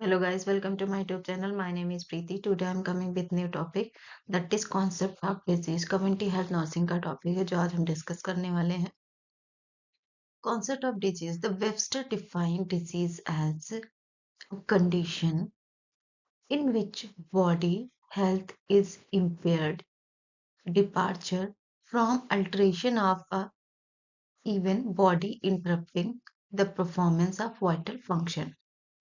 Hello guys, welcome to my YouTube channel. My name is Preeti. Today I'm coming with new topic that is concept of disease. Community health nursing का topic है जो आज हम discuss करने वाले हैं. Concept of disease. The Webster defined disease as a condition in which body health is impaired, departure from alteration of a even body interrupting the performance of vital function.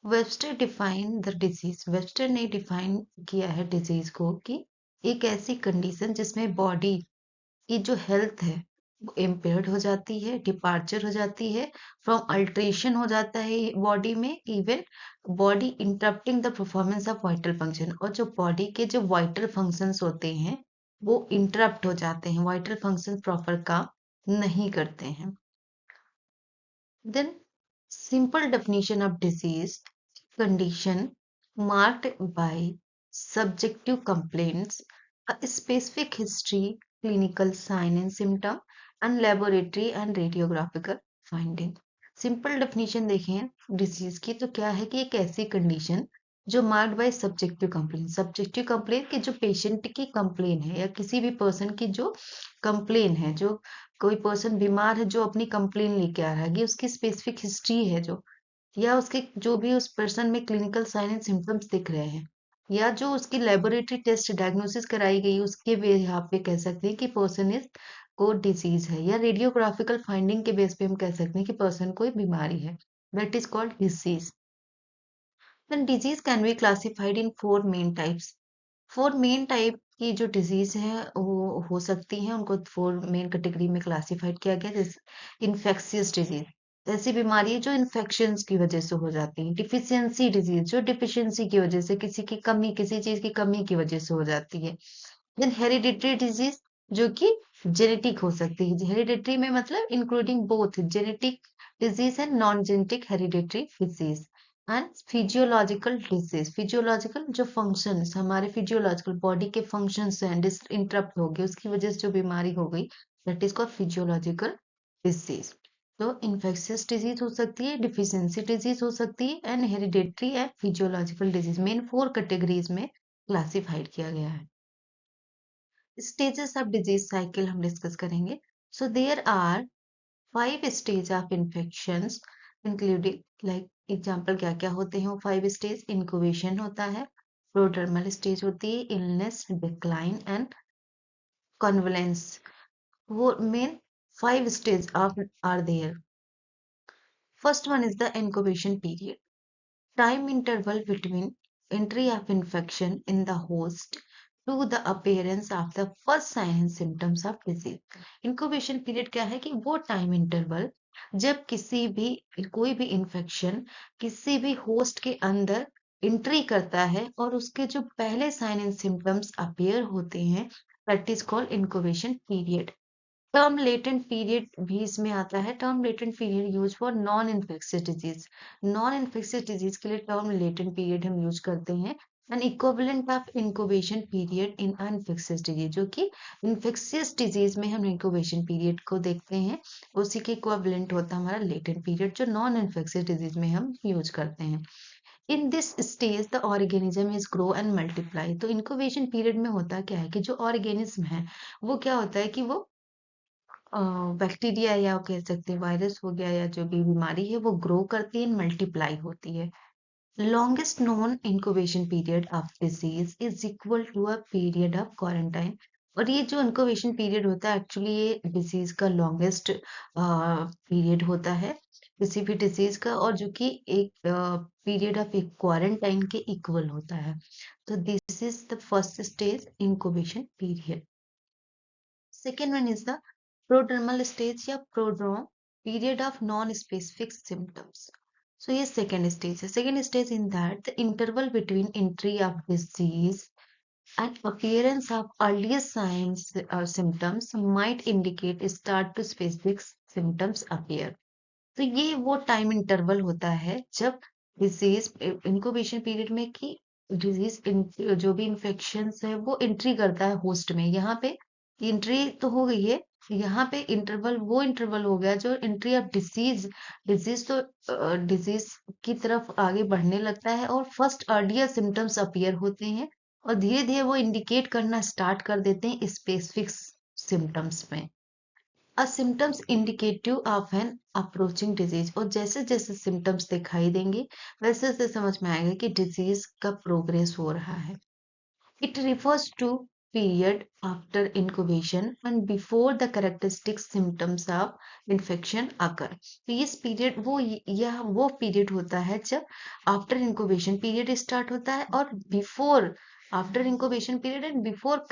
Webster define the disease. Webster ने define किया है disease को कि एक ऐसी condition जिसमें body की जो हेल्थ है वो इम्पेयर्ड हो जाती है, डिपार्चर हो जाती है, फ्रॉम अल्ट्रेशन हो जाता है बॉडी में, even body interrupting the performance of vital function, और जो बॉडी के जो वाइटल फंक्शंस होते हैं वो इंटरप्ट हो जाते हैं, वाइटल फंक्शन प्रॉपर काम नहीं करते हैं. Then, simple definition of disease: condition marked by subjective complaints, a specific history, clinical sign and symptom, and laboratory and radiographical finding. Simple definition देखें डिसीज की तो क्या है कि एक ऐसी कंडीशन जो marked by subjective complain. Subjective complain कि जो पेशेंट की कंप्लेन है या किसी भी पर्सन की जो कंप्लेन है, जो कोई पर्सन बीमार है जो अपनी कंप्लेन लेके आ रहा है, ये उसकी स्पेसिफिक हिस्ट्री है जो, या उसके जो भी उस पर्सन में क्लिनिकल साइन एंड सिम्टम्स दिख रहे हैं, या जो उसकी लेबोरेटरी टेस्ट डायग्नोसिस कराई गई उसके बेस यहाँ पे कह सकते हैं कि पर्सन इज को डिजीज है, या रेडियोग्राफिकल फाइंडिंग के बेस पे हम कह सकते हैं कि पर्सन कोई बीमारी है. That is called disease. Then disease can be classified in four main types. Four main type की जो डिजीज है वो हो सकती हैं, उनको फोर मेन कैटेगरी में क्लासिफाइड किया गया. जैसे इन्फेक्शियस डिजीज, ऐसी बीमारी है जो इन्फेक्शंस की वजह से हो जाती है. डिफिशियंसी डिजीज, जो डिफिशियंसी की वजह से किसी की कमी, किसी चीज की कमी की वजह से हो जाती है. देन हेरिडिटरी डिजीज, जो कि जेनेटिक हो सकती है. हेरिडिटरी में मतलब including both genetic disease and non genetic hereditary disease. And physiological disease, physiological जो फंक्शंस हमारे फिजियोलॉजिकल बॉडी के फंक्शंस हैं डिस इंटरप्ट हो गए, उसकी वजह से जो बीमारी हो गई, that is called physiological disease. तो इन्फेक्शियस डिजीज हो सकती है, डिफिशियंसी डिजीज हो सकती है, and hereditary and physiological disease, main four categories में क्लासिफाइड किया गया है. स्टेजेस ऑफ डिजीज साइकिल हम डिस्कस करेंगे. So there are 5 stage of infections including, like example क्या क्या होते हैं वो 5 स्टेज. इंक्यूबेशन होता है, प्रोडर्मल स्टेज होती है, इलनेस, डिक्लाइन एंड कन्वलेंस. वो main 5 stage of are there. First one is the incubation period. Time interval between entry of infection in the host to the appearance of the first sign and symptoms of disease. Incubation period क्या है कि वो time interval जब किसी भी कोई भी infection किसी भी होस्ट के अंदर एंट्री करता है और उसके जो पहले साइन एंड सिम्टम्स अपीयर होते हैं, that is called incubation period. Term latent period भी इसमें आता है. Term latent period use for non infectious disease. Non infectious disease के लिए टर्म लेटेंट पीरियड हम यूज करते हैं. And equivalent of incubation period in uninfectious disease, जो कि इन्फेक्शियस डिजीज में हम इंक्यूबेशन पीरियड को देखते हैं, उसी के इक्विवेलेंट होता है हमारा लेटेंट पीरियड जो नॉन इन्फेक्शियस डिजीज में हम यूज करते हैं. In this stage the organism is grow and multiply. तो इंक्यूबेशन पीरियड में होता क्या है कि जो ऑर्गेनिज्म है वो क्या होता है कि वो बैक्टीरिया या कह सकते हैं वायरस हो गया या जो भी बीमारी है वो ग्रो करती है, मल्टीप्लाई होती है. Longest known incubation period of disease is equal to a period of quarantine. और ये जो इंक्यूबेशन पीरियड होता है एक्चुअली ये डिजीज का लॉन्गेस्ट पीरियड होता है किसी भी डिजीज का, और जो कि एक पीरियड ऑफ एक क्वारंटाइन के इक्वल होता है. तो this is the first stage, incubation period. Second one is the prodromal stage या prodrome, period of non-specific symptoms. So ये second stage है. Second stage in that the interval between entry of disease and appearance of earliest signs or symptoms might indicate start to specific symptoms appear. तो ये वो time interval होता है जब disease incubation period में कि disease जो भी इंफेक्शन है वो एंट्री करता है होस्ट में. यहाँ पे एंट्री तो हो गई है, यहाँ पे इंटरवल वो इंटरवल हो गया जो एंट्री ऑफ डिजीज तो डिजीज की तरफ आगे बढ़ने लगता है और फर्स्ट अर्लियर सिम्टम्स अपीयर होते हैं और धीरे धीरे वो इंडिकेट करना स्टार्ट कर देते हैं स्पेसिफिक सिम्टम्स में। A symptoms indicative of an approaching disease, और जैसे जैसे सिम्टम्स दिखाई देंगे वैसे वैसे समझ में आएगा कि डिजीज का प्रोग्रेस हो रहा है। It refers to period after incubation and before the characteristic symptoms of infection occur। तो इस पीरियड यह वो पीरियड होता है जब आफ्टर इंक्यूबेशन पीरियड स्टार्ट होता है और before after incubation period and before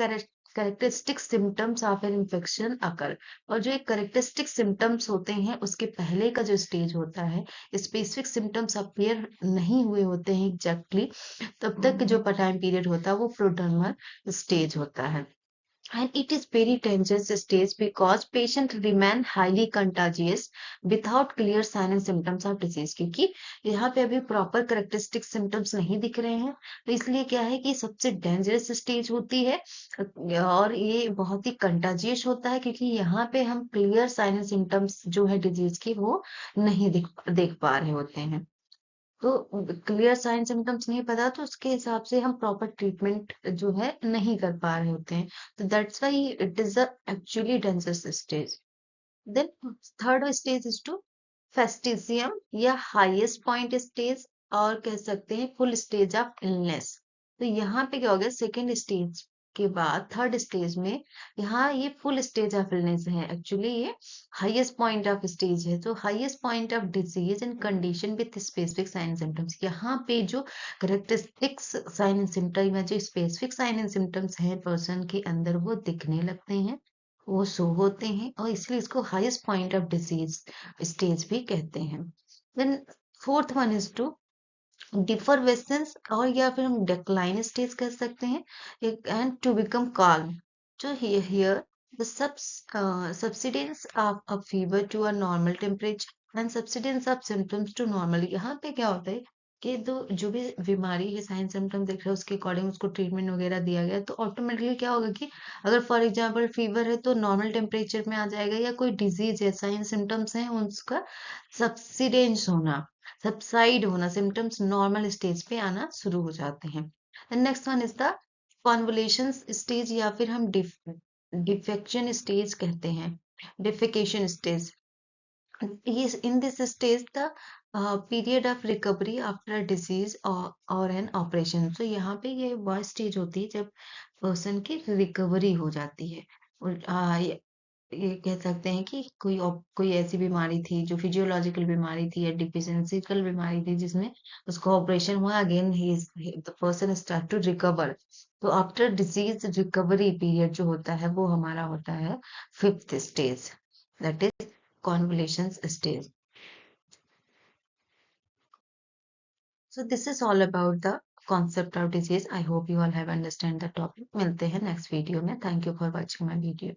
characteristic symptoms of an infection occur. और जो एक कैरेक्टरिस्टिक सिम्टम्स होते हैं उसके पहले का जो स्टेज होता है, स्पेसिफिक सिम्टम्स अपीयर नहीं हुए होते हैं एग्जैक्टली, तब तक जो टाइम पीरियड होता है वो प्रोड्रमल स्टेज होता है। And it is very dangerous stage because patient remain highly contagious without clear sign and symptoms of disease। क्योंकि यहाँ पे अभी प्रॉपर करेक्टरिस्टिक सिम्टम्स नहीं दिख रहे हैं, तो इसलिए क्या है कि सबसे डेंजरस स्टेज होती है और ये बहुत ही कंटाजियस होता है क्योंकि यहाँ पे हम क्लियर साइन एंड सिम्टम्स जो है डिजीज की वो नहीं देख पा रहे होते हैं। तो क्लियर साइन सिम्टम्स नहीं पता तो उसके हिसाब से हम प्रॉपर ट्रीटमेंट जो है नहीं कर पा रहे होते हैं, तो that's why it is a actually dangerous stage. Then third stage is to fastigium या हाईएस्ट पॉइंट स्टेज, और कह सकते हैं फुल स्टेज ऑफ इलनेस। तो यहाँ पे क्या हो गया, सेकेंड स्टेज के बाद थर्ड स्टेज में यहाँ ये फुल स्टेज ऑफ इलनेस है, एक्चुअली ये हाईएस्ट पॉइंट ऑफ स्टेज है। तो highest point of disease and condition with specific sign symptoms, यहाँ पे जो करेक्टरिस्टिक्स साइन एंड सिम्टम या जो स्पेसिफिक साइन एंड सिम्टम्स हैं पर्सन के अंदर वो दिखने लगते हैं, वो शो होते हैं, और इसलिए इसको highest point of disease stage भी कहते हैं। Then fourth one is to defervescence, और या फिर हम डिक्लाइन स्टेज कह सकते हैं, एंड टू बिकम calm। जो here the subsidence of a fever to a normal temperature and subsidence of symptoms to normal। यहाँ पे क्या होता है कि जो भी बीमारी के साइन सिम्टम देख रहे हैं उसके अकॉर्डिंग उसको ट्रीटमेंट वगैरह दिया गया, तो ऑटोमेटिकली क्या होगा कि अगर फॉर एग्जांपल फीवर है तो नॉर्मल टेम्परेचर में आ जाएगा, या कोई डिजीज है साइन सिम्टम्स हैं उसका सबसिडेंस होना, सबसाइड होना, सिम्टम्स नॉर्मल स्टेज पे आना शुरू हो जाते हैं। Next one is the convolution stage, या फिर हम डिफेक्शन स्टेज कहते हैं, defecation stage. In this stage the period of recovery after a disease or an operation। तो यहाँ पे ये वह स्टेज होती है जब पर्सन की रिकवरी हो जाती है, और ये कह सकते हैं कि कोई ऐसी बीमारी थी जो फिजियोलॉजिकल बीमारी थी या डिफिशियंसिकल बीमारी थी जिसमें उसको ऑपरेशन हुआ, again the person start to recover. तो आफ्टर डिजीज रिकवरी पीरियड जो होता है वो हमारा होता है fifth stage, that is convalescence stage। So this is all about the concept of disease। I hope you all have understand the topic। मिलते हैं next video में। Thank you for watching my video।